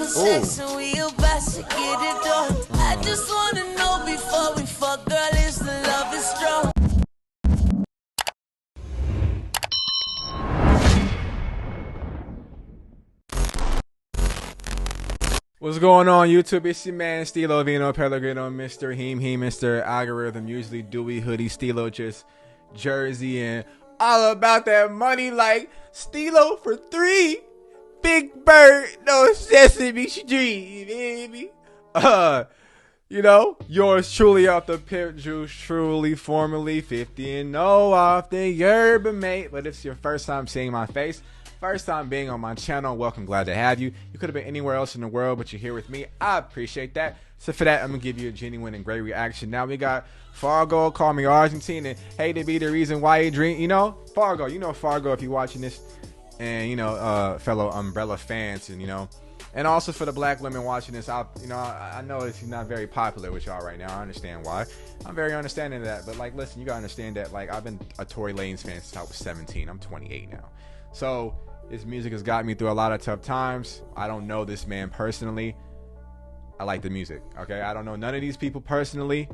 sex and we about to get it done. I just wanna know before we fuck, girl, is the love is strong. What's going on, YouTube? It's your man Stilo Vino Pellegrino, Mr. Mr. Algorithm, usually Dewey Hoodie, Stilo just Jersey, and all about that money like Stilo for 3. Big Bird, no Sesame Street, baby. You know, yours truly off the Pip Juice, truly, formerly 50 and 0 off the yerba mate. But it's your first time seeing my face, first time being on my channel, welcome, glad to have you. You could have been anywhere else in the world, but you're here with me. I appreciate that. So for that, I'm gonna give you a genuine and great reaction. Now we got Fargo, call me Argentine, and hate to be the reason why you dream. You know, Fargo, you know Fargo if you're watching this, and you know, fellow Umbrella fans, and you know. And also for the black women watching this, I know it's not very popular with y'all right now. I understand why. I'm very understanding of that. But like, listen, you gotta understand that like I've been a Tory Lanez fan since I was 17. I'm 28 now. So his music has got me through a lot of tough times. I don't know this man personally. I like the music, okay? I don't know none of these people personally.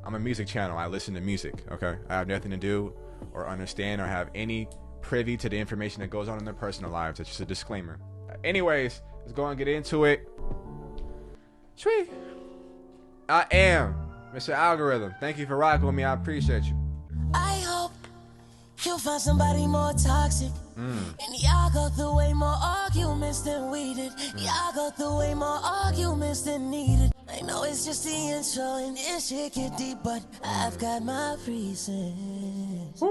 I'm a music channel. I listen to music, okay? I have nothing to do or understand or have any privy to the information that goes on in their personal lives. That's just a disclaimer. Anyways, let's go and get into it. Sweet. I am Mr. Algorithm. Thank you for rocking with me. I appreciate you. I hope you'll find somebody more toxic. And y'all go through way more arguments than we did. Y'all go through way more arguments than needed. I know it's just the intro and this shit get deep, but I've got my reasons.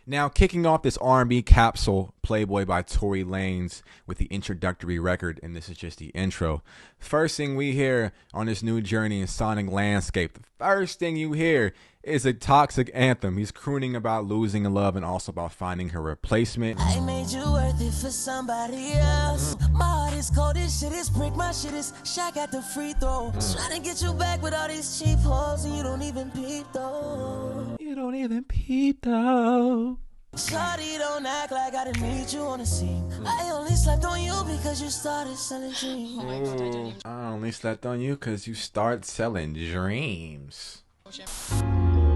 Now, kicking off this R&B capsule, Playboy by Tory Lanez with the introductory record, and this is just the intro. First thing we hear on this new journey in sonic landscape, the first thing you hear is a toxic anthem. He's crooning about losing love and also about finding her replacement. I made you worth it for somebody else. My heart is cold, this shit is brick, my shit is Shaq at the free throw. Trying to get you back with all these cheap hoes and you don't even peep though. You don't even peep though. Shawty, don't act like I didn't need you on the scene. I only slept on you because you started selling dreams. I only slept on you because you start selling dreams.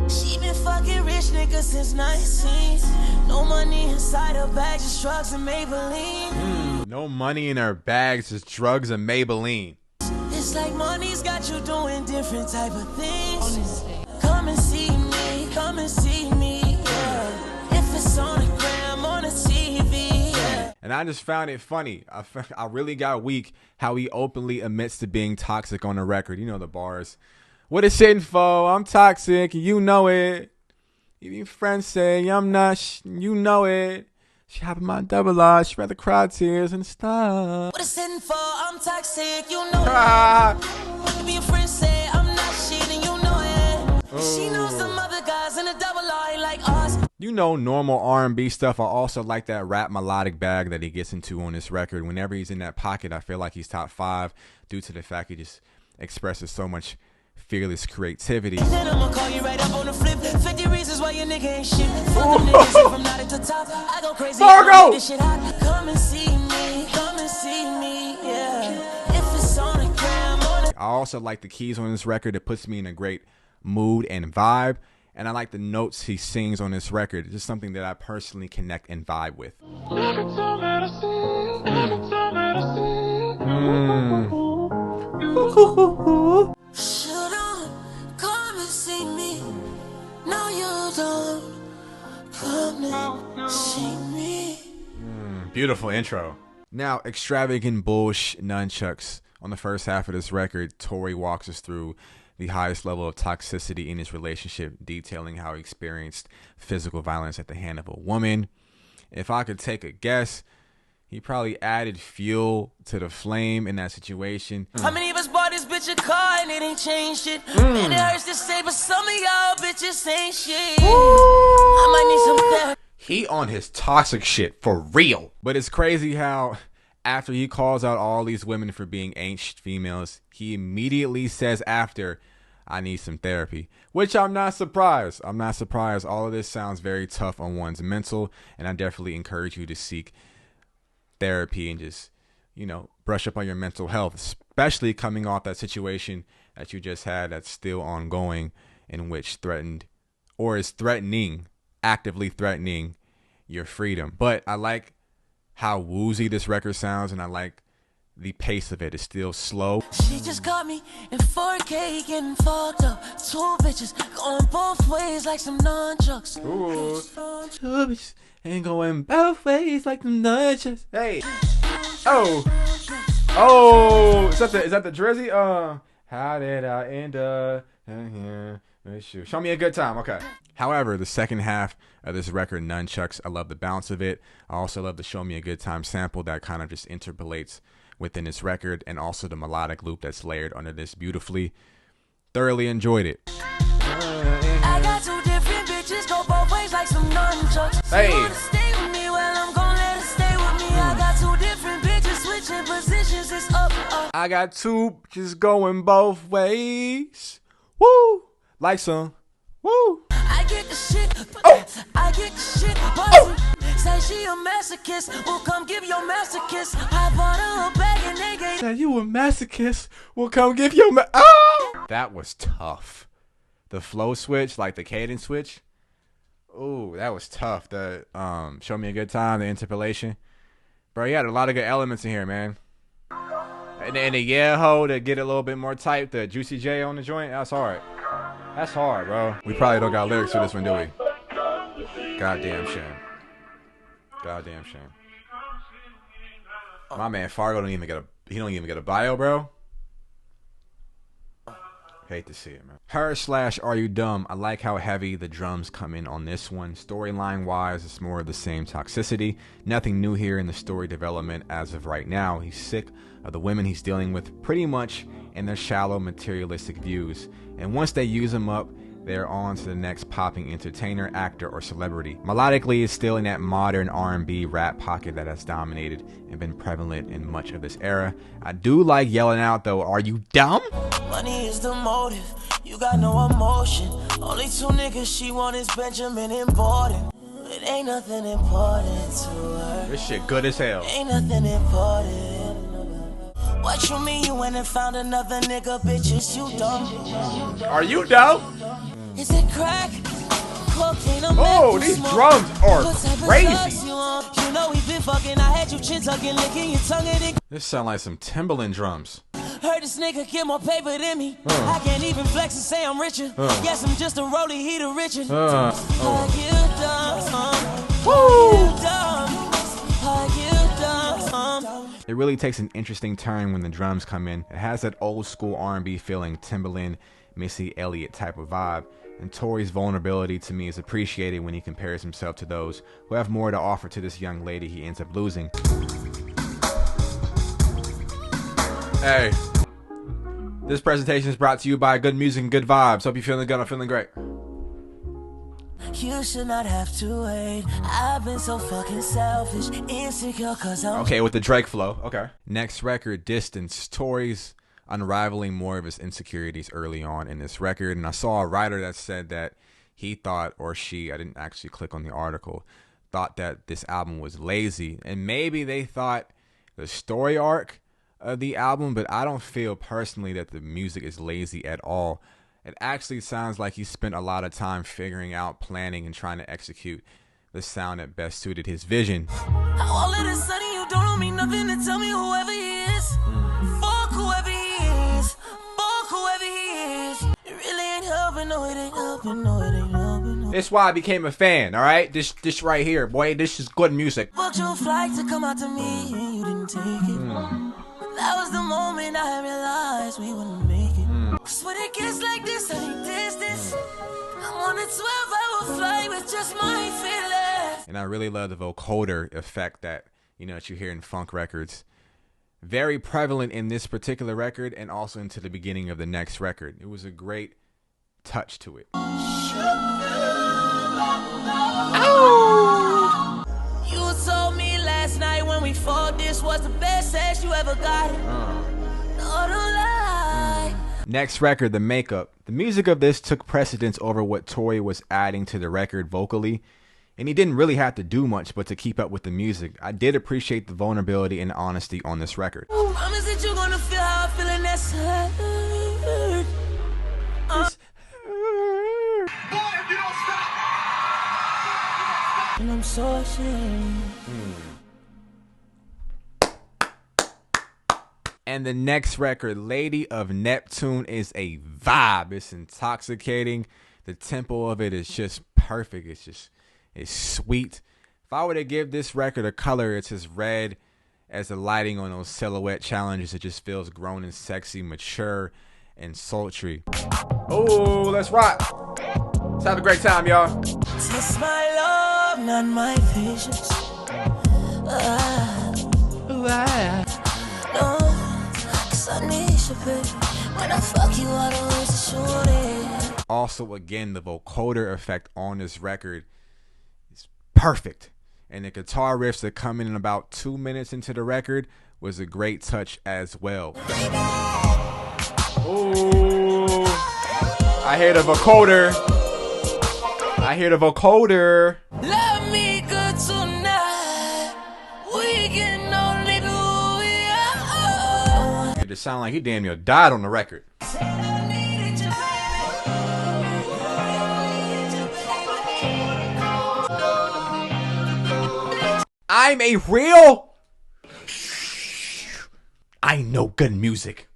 She been fucking rich niggas since 19. No money inside her bag, just drugs and Maybelline. No money in her bags, just drugs and Maybelline. It's like money's got you doing different type of things. Honestly. Come and see me, come and see me, yeah. If it's on the gram, on the TV, yeah. And I just found it funny. I really got weak how he openly admits to being toxic on the record. You know the bars. What it's sitting for? I'm toxic, you know it. Even friends say I'm not, you know it. She having my double R, she rather cry tears and stuff. What it's sitting for? I'm toxic, you know it. Even friends say I'm not shit and you know it. She knows some other guys in a double R ain't like us. You know, normal R&B stuff. I also like that rap melodic bag that he gets into on this record. Whenever he's in that pocket, I feel like he's top 5 due to the fact he just expresses so much fearless creativity. Then I'ma call you right up on the flip. 50 reasons why your nigga ain't shit. Fuck them niggas from not at the top. I go crazy. Fargo! This shit hot. Come and see me. Come and see me. Yeah. If it's on the gram, on I also like the keys on this record. It puts me in a great mood and vibe. And I like the notes he sings on this record. It's just something that I personally connect and vibe with. Beautiful intro. Now, Extravagant, Bullsh, Nunchucks. On the first half of this record, Tory walks us through the highest level of toxicity in his relationship, detailing how he experienced physical violence at the hand of a woman. If I could take a guess, he probably added fuel to the flame in that situation. How many of us bought this bitch a car and it ain't changed shit? And it hurts to say, but some of y'all bitches ain't shit. I might need some therapy. He on his toxic shit for real. But it's crazy how after he calls out all these women for being ancient females, he immediately says after, I need some therapy. Which I'm not surprised. I'm not surprised. All of this sounds very tough on one's mental, and I definitely encourage you to seek therapy and just, you know, brush up on your mental health, especially coming off that situation that you just had that's still ongoing, in which threatened or is threatening, actively threatening your freedom. But I like how woozy this record sounds, and I like the pace of it. It's still slow. She just got me in 4K getting fucked up. Two bitches going both ways like some nunchucks. Ooh. Two bitches ain't going both ways like some nunchucks. Hey. Oh. Oh. Is that the Drizzy? How did I end up here? Show me a good time. Okay. However, the second half of this record, Nunchucks, I love the bounce of it. I also love the Show Me a Good Time sample that kind of just interpolates within this record, and also the melodic loop that's layered under this beautifully. Thoroughly enjoyed it. I got two different bitches, go both ways like some nunchucks. Hey. She wanna stay with me, well, I'm gonna let her stay with me. I got two different bitches switching positions, it's up. I got two just going both ways. Woo! Like some. Woo! I get the shit, I get the shit, buzzing. Say she a masochist, well, come give your master kiss. I bought her a bag and they gave. Say you a masochist, well, come give your oh! That was tough. The flow switch, like the cadence switch. Ooh, that was tough. The Show Me a Good Time, the interpolation. Bro, you had a lot of good elements in here, man. And the yeah ho to get a little bit more tight, the Juicy J on the joint, that's hard. That's hard, bro. We probably don't got lyrics for this one, do we? Goddamn shame. Goddamn shame. My man Fargo don't even get a bio, bro. Hate to see it, man. Her/Are You Dumb? I like how heavy the drums come in on this one. Storyline wise, it's more of the same toxicity. Nothing new here in the story development as of right now. He's sick of the women he's dealing with pretty much in their shallow materialistic views. And once they use him up, they're on to the next popping entertainer, actor, or celebrity. Melodically, it's still in that modern R&B rap pocket that has dominated and been prevalent in much of this era. I do like yelling out, though, "Are you dumb?" Money is the motive, you got no emotion. Only two niggas she want is Benjamin and Borden. It ain't nothing important to her. This shit good as hell. Ain't nothing important. What you mean you went and found another nigga, bitches, you dumb? Are you dumb? Is it crack? Cocaine, oh, these drums are crazy. You know we been fucking, I had you chin tucking, licking your tongue and it. This sound like some Timberland drums. Heard this nigga get more paper than me. I can't even flex and say I'm richer. Guess I'm just a rollie, he the Richard. Are you dumb? Woo! Are you dumb? It really takes an interesting turn when the drums come in. It has that old school R&B feeling, Timberland, Missy Elliott type of vibe. And Tory's vulnerability to me is appreciated when he compares himself to those who have more to offer to this young lady he ends up losing. Hey, this presentation is brought to you by good music and good vibes. Hope you're feeling good. I'm feeling great. You should not have to wait. I've been so fucking selfish, insecure, cause I'm okay with the Drake flow. Okay. Next record, Distance. Tory's unraveling more of his insecurities early on in this record, and I saw a writer that said that he thought, or she, I didn't actually click on the article, thought that this album was lazy, and maybe they thought the story arc of the album, but I don't feel personally that the music is lazy at all. It actually sounds like he spent a lot of time figuring out, planning, and trying to execute the sound that best suited his vision. all of a sudden you don't mean nothing to tell me whoever he is. Fuck whoever he is. Fuck whoever he is. It really ain't helping, no, it ain't helping, no, it ain't helping. No. That's why I became a fan, all right? This right here, boy, this is good music. Booked your flight to come out to me and you didn't take it. That was the moment I realized we wouldn't make it. Cause when it gets like this, I need distance. I'm on a 12-hour flight with just my feelings. And I really love the vocoder effect that, you know, that you hear in funk records. Very prevalent in this particular record and also into the beginning of the next record. It was a great touch to it. Oh. You told me last night when we fought this was the best sex you ever got. No, don't lie. Next record, The Makeup. The music of this took precedence over what Tory was adding to the record vocally. And he didn't really have to do much but to keep up with the music. I did appreciate the vulnerability and honesty on this record. Promise that you're gonna feel how I feel, and that's hurt. Boy, if you don't stop. And I'm so ashamed. And the next record, Lady of Neptune, is a vibe. It's intoxicating. The tempo of it is just perfect. It's sweet. If I were to give this record a color, it's as red as the lighting on those silhouette challenges. It just feels grown and sexy, mature, and sultry. Oh, let's rock. Let's have a great time, y'all. Test my love, not my patience. No, 'cause I need you, baby. When I fuck you, I don't want to shoot it. Also, again, the vocoder effect on this record is perfect. And the guitar riffs that come in about 2 minutes into the record was a great touch as well. Ooh, I hear the vocoder. Love me good tonight. We can only do it. It just sound like he damn near died on the record. I'm a real. I know good music.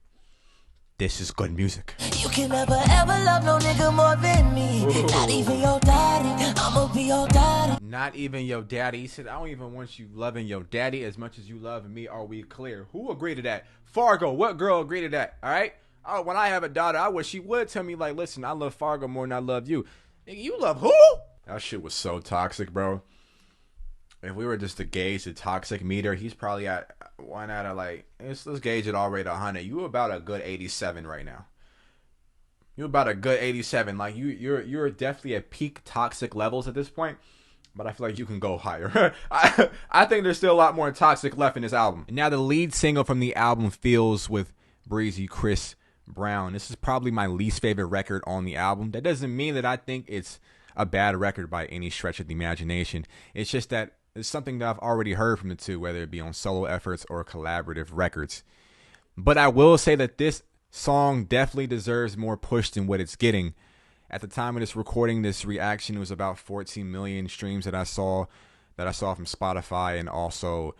This is good music. You can never ever love no nigga more than me. Ooh. Not even your daddy. I'ma be your daddy. Not even your daddy. He said, I don't even want you loving your daddy as much as you love me. Are we clear? Who agreed to that? Fargo. What girl agreed to that? All right. Oh, when I have a daughter, I wish she would tell me, like, listen, I love Fargo more than I love you. Nigga, you love who? That shit was so toxic, bro. If we were just to gauge the toxic meter, he's probably at 1 out of like, let's gauge it all the way to 100. You about a good 87 right now. You about a good 87. Like you're definitely at peak toxic levels at this point. But I feel like you can go higher. I think there's still a lot more toxic left in this album. And now the lead single from the album, Feels, with Breezy Chris Brown. This is probably my least favorite record on the album. That doesn't mean that I think it's a bad record by any stretch of the imagination. It's just that it's something that I've already heard from the two, whether it be on solo efforts or collaborative records. But I will say that this song definitely deserves more push than what it's getting. At the time of this recording, this reaction was about 14 million streams that I saw from Spotify and also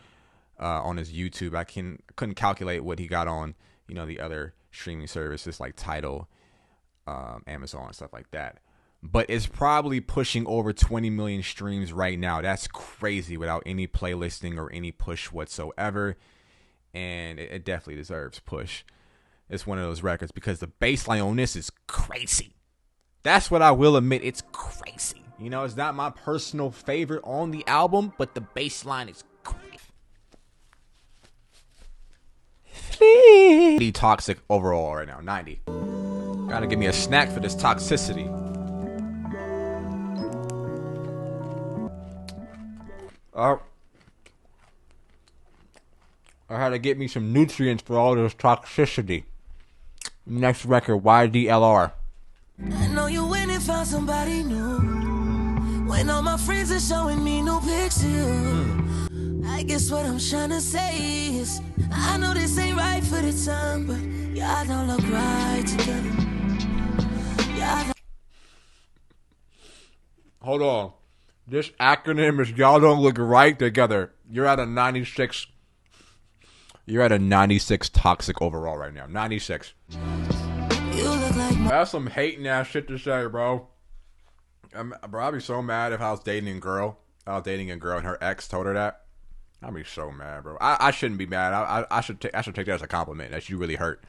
on his YouTube. I couldn't calculate what he got on, the other streaming services like Tidal, Amazon, and stuff like that. But it's probably pushing over 20 million streams right now. That's crazy without any playlisting or any push whatsoever. And it definitely deserves push. It's one of those records because the bass line on this is crazy. That's what I will admit. It's crazy. It's not my personal favorite on the album, but the bass line is crazy. Toxic overall right now, 90. Gotta give me a snack for this toxicity. I had to get me some nutrients for all this toxicity. Next record, YDLR. I know you went and found somebody new. When all my friends are showing me new pics of you. I guess what I'm trying to say is, I know this ain't right for the time, but y'all don't look right together. Hold on. This acronym is y'all don't look right together. You're at a 96. You're at a 96 toxic overall right now. 96. You look like That's some hating ass shit to say, bro. I'd be so mad if I was dating a girl. And her ex told her that. I'd be so mad, bro. I shouldn't be mad. I should take that as a compliment. That you really hurt.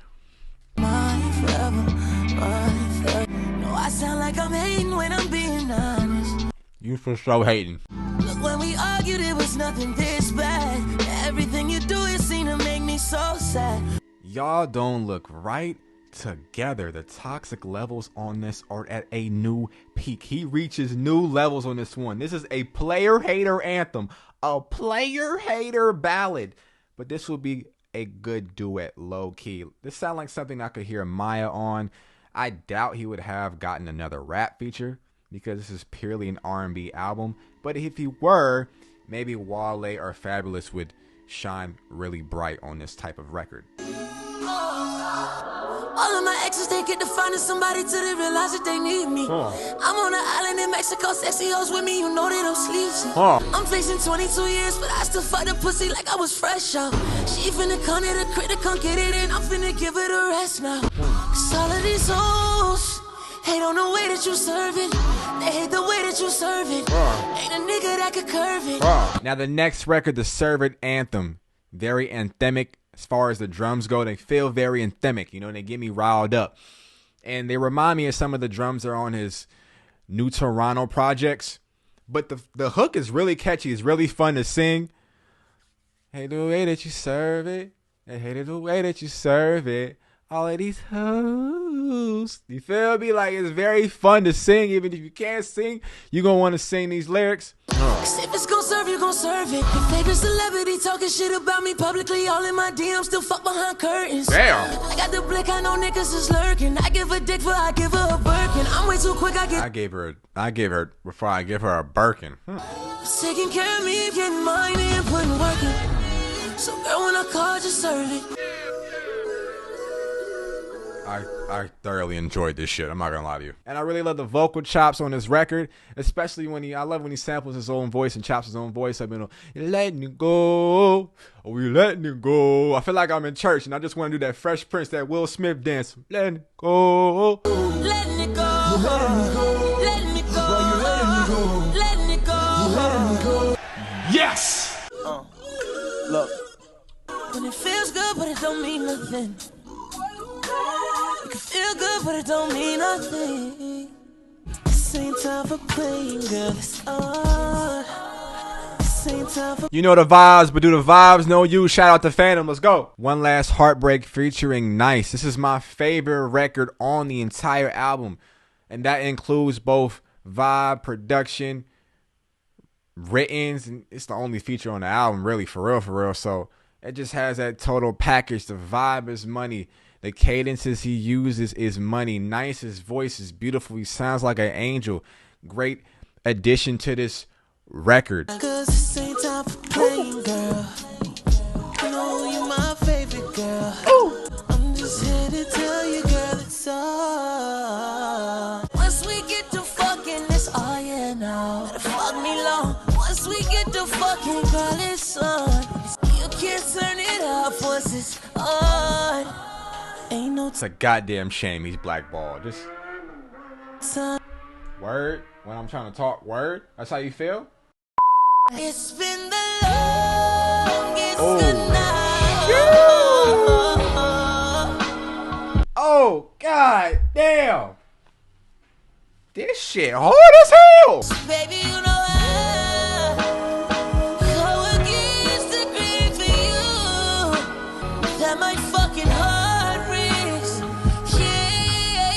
mine forever, mine forever. No, I sound like I'm hating when I'm being honest. You for so hating. Look, when we argued, it was nothing this bad. Everything you do, it seemed to make me so sad. Y'all don't look right together. The toxic levels on this are at a new peak. He reaches new levels on this one. This is a player-hater anthem. A player-hater ballad. But this will be a good duet, low-key. This sounds like something I could hear Maya on. I doubt he would have gotten another rap feature. because this is purely an R&B album. But if he were, maybe Wale or Fabulous would shine really bright on this type of record. All of my exes, they get to finding somebody till they realize that they need me. I'm on an island in Mexico, sexy hoes with me, you know that I'm sleazy. I'm facing 22 years, but I still fuck the pussy like I was fresh out. She finna come to the crib to come get it, and I'm finna give it a rest now. Cause all of these hoes hate on the way that you serve it. They hate the way that you serve it. Ain't a nigga that could curve it. Now the next record, the Servant Anthem, very anthemic. As far as the drums go, they feel very anthemic, you know, they get me riled up. And they remind me of some of the drums that are on his new Toronto projects. But the hook is really catchy. It's really fun to sing. Hey, the way that you serve it. I hated the way that you serve it. All of these hoes. You feel me? Like, it's very fun to sing. Even if you can't sing, you're going to want to sing these lyrics. Cause if it's gon' serve, you gon' serve it. Your favorite celebrity talking shit about me publicly, all in my DMs, still fuck behind curtains. Damn. I got the blick, I know niggas is lurking. I give a dick for I give her a Birkin. I'm way too quick, I gave her before I give her a Birkin. Taking care of me, getting mine and putting work in. So girl, when I call, just serve it. I thoroughly enjoyed this shit. I'm not gonna lie to you. And I really love the vocal chops on this record, especially I love when he samples his own voice and chops his own voice. I've been letting it go. Oh, we letting it go. I feel like I'm in church and I just want to do that Fresh Prince, that Will Smith dance. Letting it go. Letting it go. Letting it go. Letting it go. Yes. Look. When it feels good, but it don't mean nothing. It can feel good, but it don't mean nothing. This ain't time for playing, girl. It's on. This ain't time for. You know the vibes, but do the vibes know you? Shout out to Phantom. Let's go. One Last Heartbreak featuring Nice. This is my favorite record on the entire album, and that includes both vibe, production, writtens, and it's the only feature on the album, really, for real. So it just has that total package. The vibe is money. The cadences he uses is money. Nice. His voice is beautiful. He sounds like an angel. Great addition to this record. Cause this ain't time for playing, girl. I know you're my favorite girl. Ooh. I'm just here to tell you, girl, it's on. Once we get to fucking, it's all yeah now. Better fuck me long. Once we get to fucking, girl, it's on. You can't turn it off once it's on. Ain't no It's a goddamn shame he's blackballed. Just word when I'm trying to talk word. That's how you feel? It's been the longest good night. Oh god damn. This shit hard as hell. Baby, you know I against the green for you. That my fucking heart breaks. Yeah.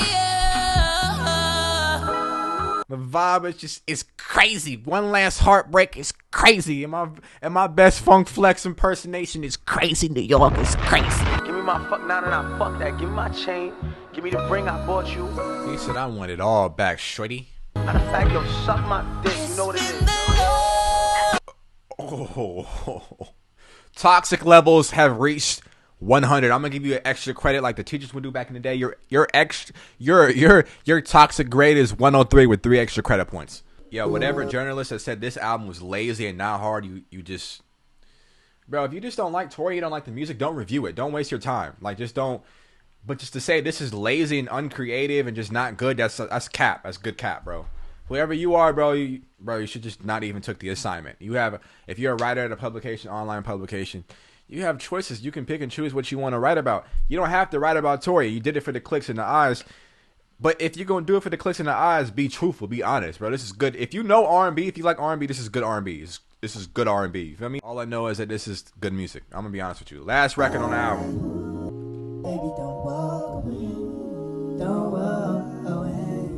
The vibe is just, it's crazy. One Last Heartbreak is crazy. And my best funk flex impersonation is crazy. New York is crazy. Give me my fuck, nah, fuck that. Give me my chain. Give me the ring I bought you. He said I want it all back, shorty. Matter of fact, yo, suck my dick. You know what it is. Oh. Toxic levels have reached 100. I'm gonna give you an extra credit like the teachers would do back in the day. Your toxic grade is 103 with 3 extra credit points. Yo, whatever journalist that said this album was lazy and not hard, you just, bro, if you just don't like Tory, you don't like the music, don't review it. Don't waste your time. Like, just don't. But just to say this is lazy and uncreative and just not good, that's cap. That's good cap, bro. Whoever you are, bro, you should just not even took the assignment. If you're a writer at a publication, online publication, you have choices. You can pick and choose what you want to write about. You don't have to write about Tory. You did it for the clicks in the eyes. But if you're going to do it for the clicks in the eyes, be truthful, be honest, bro. This is good. If you know R&B, if you like R&B, this is good R&B. This is good R&B. You feel me? All I know is that this is good music. I'm going to be honest with you. Last record on the album. Baby, don't walk away. Don't walk away.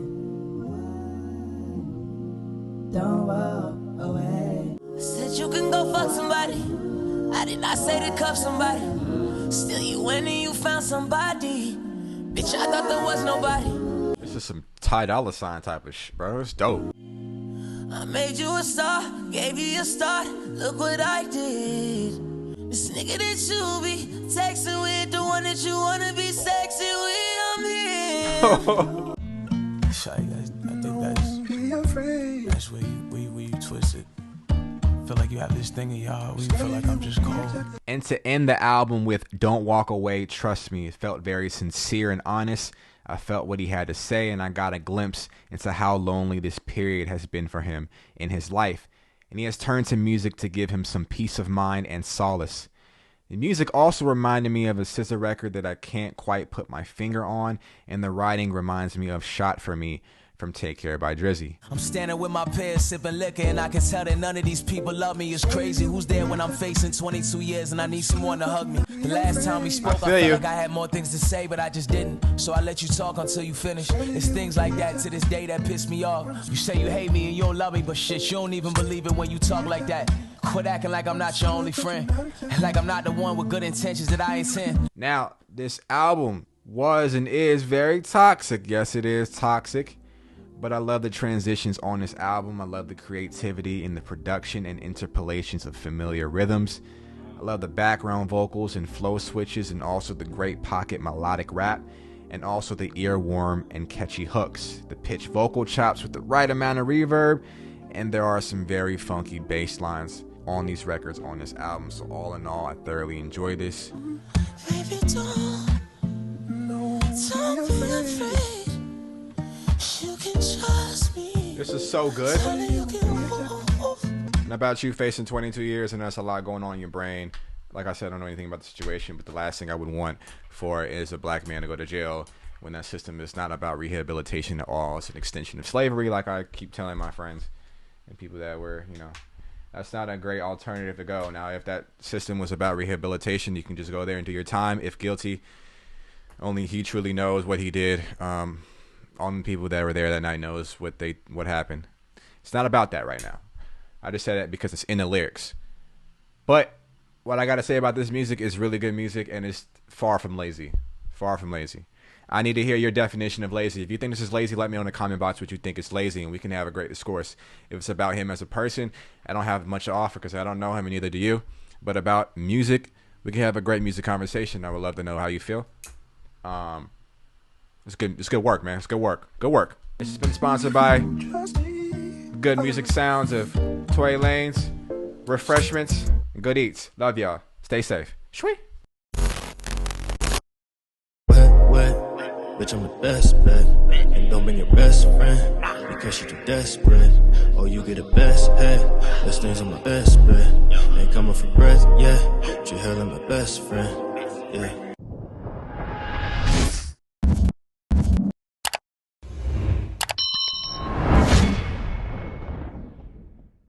Don't walk away. I said you can go fuck somebody. I did not say to cuff somebody. Still you went and you found somebody. Bitch, I thought there was nobody. This is some Ty Dolla $ign type of shit, bro. It's dope. I made you a star, gave you a start. Look what I did. This nigga that you be texting with, the one that you wanna be sexy with, I'm in. Shy, I think that's where you twisted. Feel like you have this thing in your heart where you feel like I'm just cold. And to end the album with Don't Walk Away, Trust Me, it felt very sincere and honest. I felt what he had to say, and I got a glimpse into how lonely this period has been for him in his life. And he has turned to music to give him some peace of mind and solace. The music also reminded me of a SZA record that I can't quite put my finger on, and the writing reminds me of Shot For Me from Take Care by Drizzy. I'm standing with my peers sipping liquor, and I can tell that none of these people love me. It's crazy. Who's there when I'm facing 22 years and I need someone to hug me? The last time we spoke, I felt like I had more things to say, but I just didn't. So I let you talk until you finish. It's things like that to this day that piss me off. You say you hate me and you don't love me, but shit, you don't even believe it when you talk like that. Quit acting like I'm not your only friend, and like I'm not the one with good intentions that I intend. Now, this album was and is very toxic. Yes, it is toxic. But I love the transitions on this album. I love the creativity in the production and interpolations of familiar rhythms. I love the background vocals and flow switches, and also the great pocket melodic rap, and also the earworm and catchy hooks, the pitch vocal chops with the right amount of reverb, and there are some very funky bass lines on these records on this album. So all in all, I thoroughly enjoy this. Baby, don't be afraid. You can trust me. This is so good. And about you facing 22 years and that's a lot going on in your brain. Like I said, I don't know anything about the situation, but the last thing I would want for is a black man to go to jail when that system is not about rehabilitation at all. It's an extension of slavery, like I keep telling my friends and people that were, you know, that's not a great alternative to go. Now, if that system was about rehabilitation, you can just go there and do your time. If guilty, only he truly knows what he did. All the people that were there that night knows what happened. It's not about that right now. I just said that because it's in the lyrics. But what I got to say about this music is really good music, and it's far from lazy. Far from lazy. I need to hear your definition of lazy. If you think this is lazy, let me know in the comment box what you think is lazy, and we can have a great discourse. If it's about him as a person, I don't have much to offer because I don't know him, and neither do you. But about music, we can have a great music conversation. I would love to know how you feel. It's good work, man. It's good work. Good work. This has been sponsored by good music sounds of Tory Lanez, refreshments, and good eats. Love y'all. Stay safe. Shwee. Bitch, I'm the best bet. And don't bring your best friend because she too desperate. Oh, you get the best head. Best things on my best bet. Ain't coming for breath, yeah. She hell, I'm my best friend, yeah.